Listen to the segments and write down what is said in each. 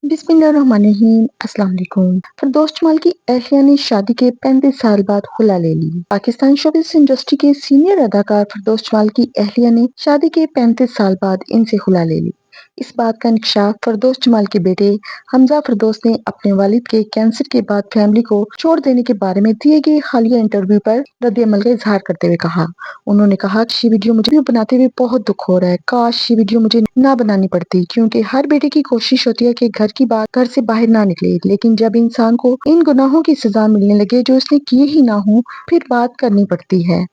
बिस्मिल्लाहिर्रहमानिर्रहीम। अस्सलाम वालेकुम। फिरदौस जमाल की एहलिया ने शादी के 35 साल बाद खुला ले ली। पाकिस्तान शोबिस इंडस्ट्री के सीनियर अदाकार फिरदौस जमाल की एहलिया ने शादी के 35 साल बाद इनसे खुला ले ली। इस बात का इंकशाफ फिरदौस जमाल के बेटे हमजा फिरदौस ने अपने वालिद के कैंसर के बाद फैमिली को छोड़ देने के बारे में दिए गए हालिया इंटरव्यू पर रद्द-ए-अमल का इजहार करते हुए कहा। उन्होंने कहा कि ये वीडियो मुझे बनाते हुए बहुत दुख हो रहा है। काश ये वीडियो मुझे ना बनानी पड़ती, क्योंकि हर बेटे की कोशिश होती है कि घर की बात घर से बाहर ना निकले, लेकिन जब इंसान को इन गुनाहों की सजा मिलने लगे जो उसने किए ही ना हो, फिर बात करनी पड़ती है।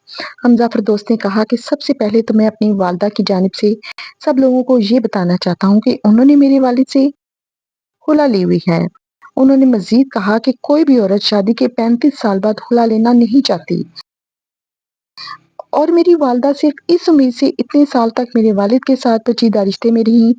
हमजा फिरदौस ने कहा कि सबसे पहले तो मैं अपनी वालदा की जानिब से सब लोगों को ये बताना चाहता हूँ कि उन्होंने मेरे वालिद से खुला ली हुई है। उन्होंने मजीद कहा कि कोई भी औरत शादी के 35 साल बाद खुला लेना नहीं चाहती, और मेरी वालदा सिर्फ इस उम्मीद से इतने साल तक मेरे वालिद के साथ पेचीदा रिश्ते में रही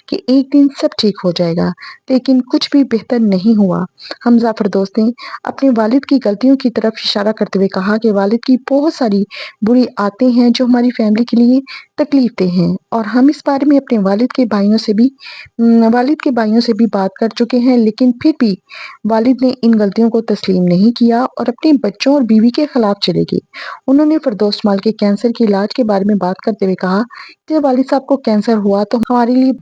कि एक दिन सब ठीक हो जाएगा, लेकिन कुछ भी बेहतर नहीं हुआ। हमजा फिरदौस ने अपने वालिद की गलतियों की तरफ इशारा करते हुए कहा कि वालिद की बहुत सारी बुरी आदतें हैं जो हमारी फैमिली के लिए तकलीफ देह हैं, और हम इस बारे में अपने वालिद के भाइयों से भी बात कर चुके हैं, लेकिन फिर भी वालिद ने इन गलतियों को तस्लीम नहीं किया और अपने बच्चों और बीवी के खिलाफ चले गए। उन्होंने फिरदौस जमाल के कैंसर के इलाज के बारे में बात करते हुए कहा, जब वालिद साहब को कैंसर हुआ तो हमारे लिए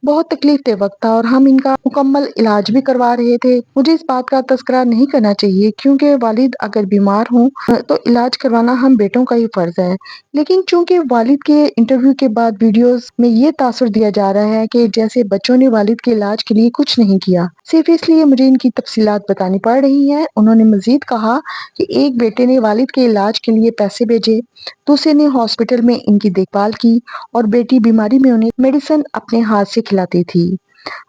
बहुत तकलीफ दे वक़्त था, और हम इनका मुकम्मल इलाज भी करवा रहे थे। मुझे इस बात का तज़किरा नहीं करना चाहिए, क्योंकि वालिद अगर बीमार हों तो इलाज करवाना हम बेटों का ही फ़र्ज़ है। लेकिन चूँकि वालिद के इंटरव्यू के बाद वीडियोज़ में ये तासुर दिया जा रहा है कि जैसे बच्चों ने वालिद के इलाज के लिए कुछ नहीं किया, सिर्फ़ इसलिए मुझे इनकी तफ़सीलात बतानी पड़ रही हैं। उन्होंने मज़ीद कहा कि एक बेटे ने वालिद के इलाज के लिए पैसे भेजे, दूसरे ने हॉस्पिटल में इनकी देखभाल की, और बेटी बीमारी में उन्हें मेडिसिन अपने हाथ से खिलाती थी।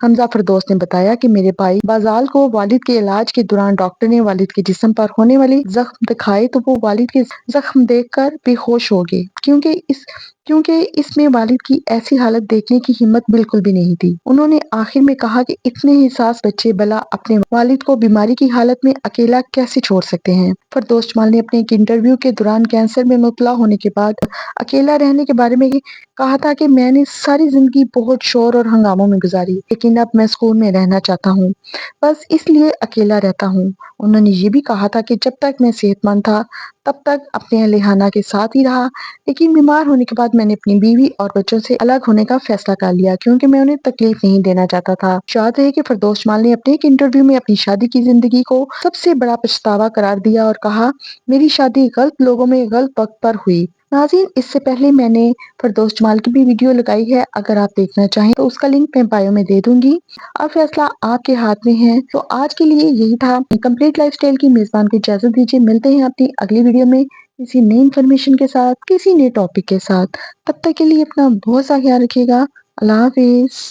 हमजा फिरदौस ने बताया कि मेरे भाई बाज़ाल को वालिद के इलाज के दौरान डॉक्टर ने वालिद के जिस्म पर होने वाले जख्म दिखाए तो वो वालिद के जख्म देखकर बेहोश हो गए, क्योंकि इसमें वालिद की ऐसी हालत देखने की हिम्मत बिल्कुल भी नहीं थी। उन्होंने आखिर में कहा कि इतने हिस्सास बच्चे भला अपने वालिद को बीमारी की हालत में अकेला कैसे छोड़ सकते हैं। फिरदौस जमाल ने अपने एक इंटरव्यू के दौरान कैंसर में मुबतला होने के बाद अकेला रहने के बारे में कहा था कि मैंने सारी जिंदगी बहुत शोर और हंगामों में गुजारी, लेकिन अब मैं सुकून में रहना चाहता हूँ, बस इसलिए अकेला रहता हूँ। उन्होंने ये भी कहा था कि जब तक मैं सेहतमंद था तब तक अपने अहलिहाना के साथ ही रहा, लेकिन बीमार होने के बाद मैंने अपनी बीवी और बच्चों से अलग होने का फैसला कर लिया, क्योंकि मैं उन्हें तकलीफ नहीं देना चाहता था। याद है कि फिरदौस जमाल ने अपने एक इंटरव्यू में अपनी शादी की जिंदगी को सबसे बड़ा पछतावा करार दिया और कहा, मेरी शादी गलत लोगों में गलत वक्त पर हुई। नाज़रीन, इससे पहले मैंने फिरदौस जमाल की भी वीडियो लगाई है, अगर आप देखना चाहें तो उसका लिंक मैं बायो में दे दूंगी। अब फैसला आपके हाथ में है। तो आज के लिए यही था। कंप्लीट लाइफस्टाइल की मेजबान को इजाजत दीजिए। मिलते हैं अपनी अगली वीडियो में किसी नई इन्फॉर्मेशन के साथ, किसी नए टॉपिक के साथ। तब तक के लिए अपना बहुत सा ख्याल रखिएगा। अल्लाह हाफिज।